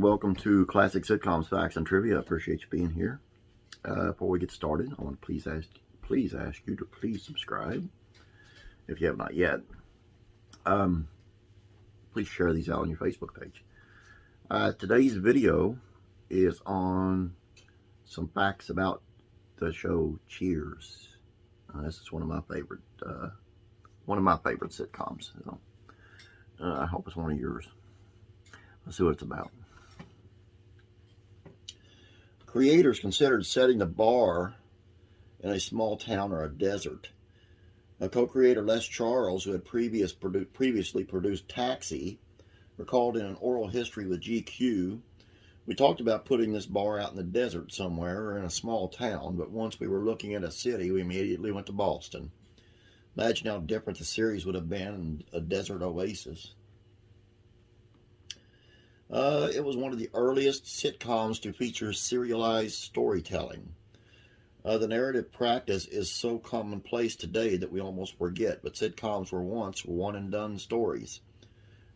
welcome to Classic Sitcoms Facts and Trivia. I appreciate you being here. Before we get started, I want to please ask you to please subscribe if you have not yet. Please share these out on your Facebook page. Today's video is on some facts about the show Cheers. This is one of my favorite sitcoms. So, I hope it's one of yours. Let's see what it's about. Creators considered setting the bar in a small town or a desert. Co-creator Les Charles, who had previously produced Taxi, recalled in an oral history with GQ, "We talked about putting this bar out in the desert somewhere or in a small town, but once we were looking at a city, we immediately went to Boston. Imagine how different the series would have been in a desert oasis." It was one of the earliest sitcoms to feature serialized storytelling. The narrative practice is so commonplace today that we almost forget, but sitcoms were once one-and-done stories.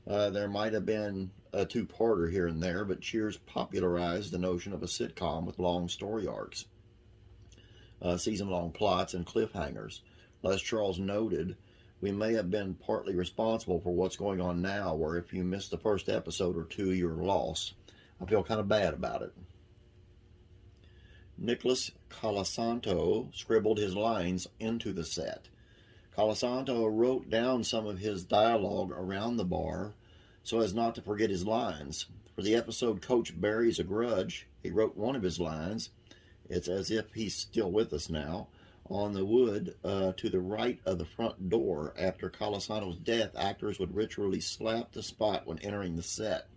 There might have been a two-parter here and there, but Cheers popularized the notion of a sitcom with long story arcs, season-long plots, and cliffhangers. Les Charles noted, "We may have been partly responsible for what's going on now, where if you miss the first episode or two, you're lost. I feel kind of bad about it." Nicholas Colasanto scribbled his lines into the set. Colasanto wrote down some of his dialogue around the bar so as not to forget his lines. For the episode Coach Buries a Grudge, he wrote one of his lines, "It's as if he's still with us now," on the wood to the right of the front door. After Colasanto's death, actors would ritually slap the spot when entering the set,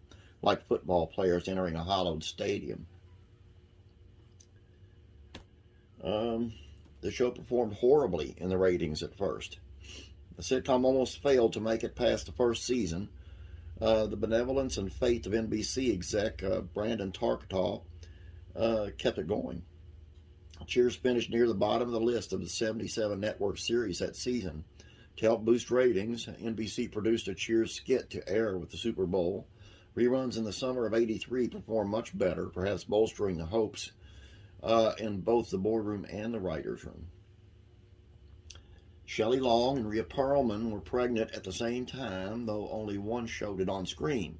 like football players entering a hallowed stadium. The show performed horribly in the ratings at first. The sitcom almost failed to make it past the first season. The benevolence and faith of NBC exec Brandon Tarkataw kept it going. Cheers finished near the bottom of the list of the 77 network series that season. To help boost ratings, NBC produced a Cheers skit to air with the Super Bowl. Reruns in the summer of '83 performed much better, perhaps bolstering the hopes in both the boardroom and the writer's room. Shelley Long and Rhea Perlman were pregnant at the same time, though only one showed it on screen.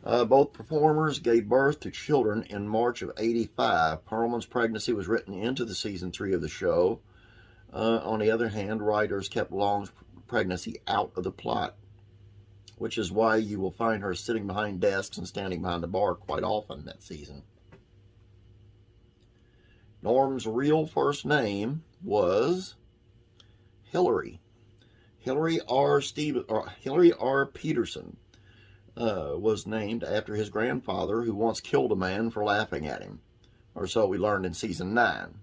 Both performers gave birth to children in March of '85. Perlman's pregnancy was written into the season 3 of the show. On the other hand, writers kept Long's pregnancy out of the plot, which is why you will find her sitting behind desks and standing behind the bar quite often that season. Norm's real first name was Hillary. Hillary R. Peterson was named after his grandfather, who once killed a man for laughing at him, or so we learned in season 9.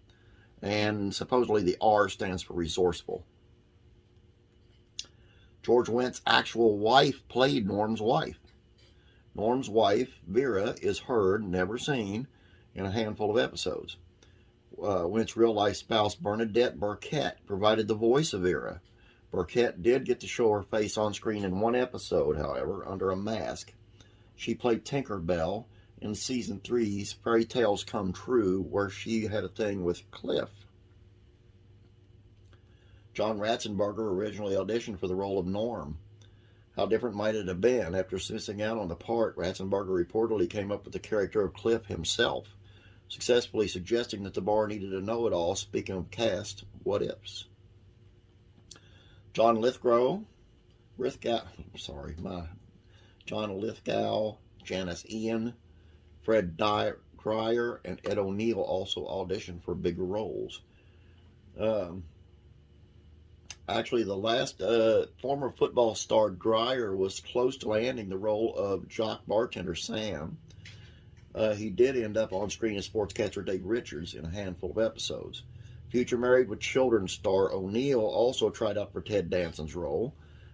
And supposedly the R stands for resourceful. George Wendt's actual wife played Norm's wife. Norm's wife, Vera, is heard, never seen, in a handful of episodes. Wendt's real-life spouse, Bernadette Burkett, provided the voice of Vera. Burkett did get to show her face on screen in one episode, however, under a mask. She played Tinkerbell in season 3's Fairy Tales Come True, where she had a thing with Cliff. John Ratzenberger originally auditioned for the role of Norm. How different might it have been? After missing out on the part, Ratzenberger reportedly came up with the character of Cliff himself, successfully suggesting that the bar needed a know-it-all. Speaking of cast, what-ifs. John Lithgow, Janice Ian, Fred Dreyer, and Ed O'Neill also auditioned for bigger roles. Actually, the last former football star Dreyer was close to landing the role of jock bartender Sam. He did end up on screen as sportscaster Dave Richards in a handful of episodes. Future Married with Children star O'Neill also tried out for Ted Danson's role.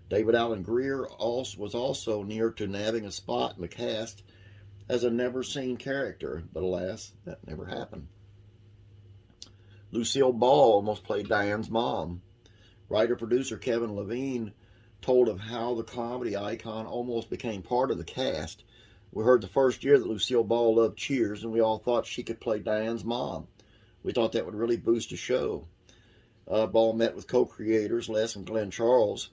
David Alan Grier was also near to nabbing a spot in the cast as a never-seen character, but alas, that never happened. Lucille Ball almost played Diane's mom. Writer-producer Kevin Levine told of how the comedy icon almost became part of the cast We heard the first year that Lucille Ball loved Cheers, and we all thought she could play Diane's mom. We thought that would really boost the show. Ball met with co-creators Les and Glenn Charles.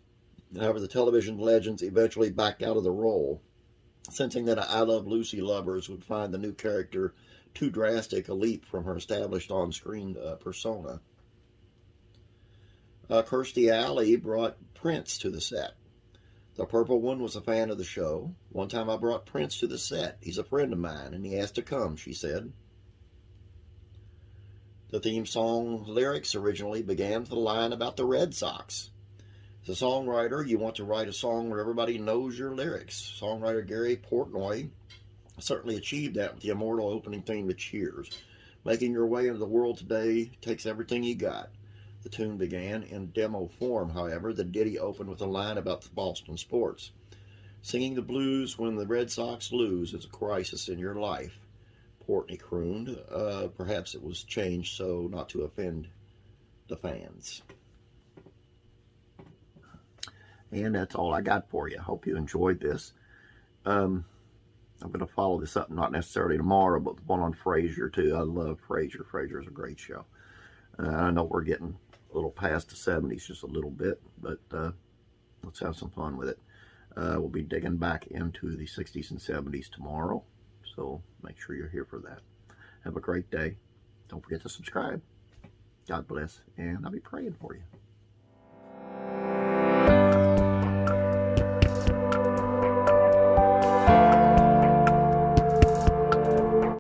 However, the television legends eventually backed out of the role, sensing that I Love Lucy lovers would find the new character too drastic a leap from her established on-screen persona. Kirstie Alley brought Prince to the set. The Purple One was a fan of the show. One time I brought Prince to the set. He's a friend of mine, and he asked to come, she said. The theme song lyrics originally began with a line about the Red Sox. As a songwriter, you want to write a song where everybody knows your lyrics. Songwriter Gary Portnoy certainly achieved that with the immortal opening theme to Cheers. Making your way into the world today takes everything you got. The tune began in demo form, however. The ditty opened with a line about the Boston sports. Singing the blues when the Red Sox lose is a crisis in your life, Portnoy crooned. Perhaps it was changed so not to offend the fans. And that's all I got for you. I hope you enjoyed this. I'm going to follow this up, not necessarily tomorrow, but the one on Frasier, too. I love Frasier. Frasier is a great show. I know we're getting a little past the 70s, just a little bit, but let's have some fun with it. We'll be digging back into the 60s and 70s tomorrow, so make sure you're here for that. Have a great day. Don't forget to subscribe. God bless, and I'll be praying for you.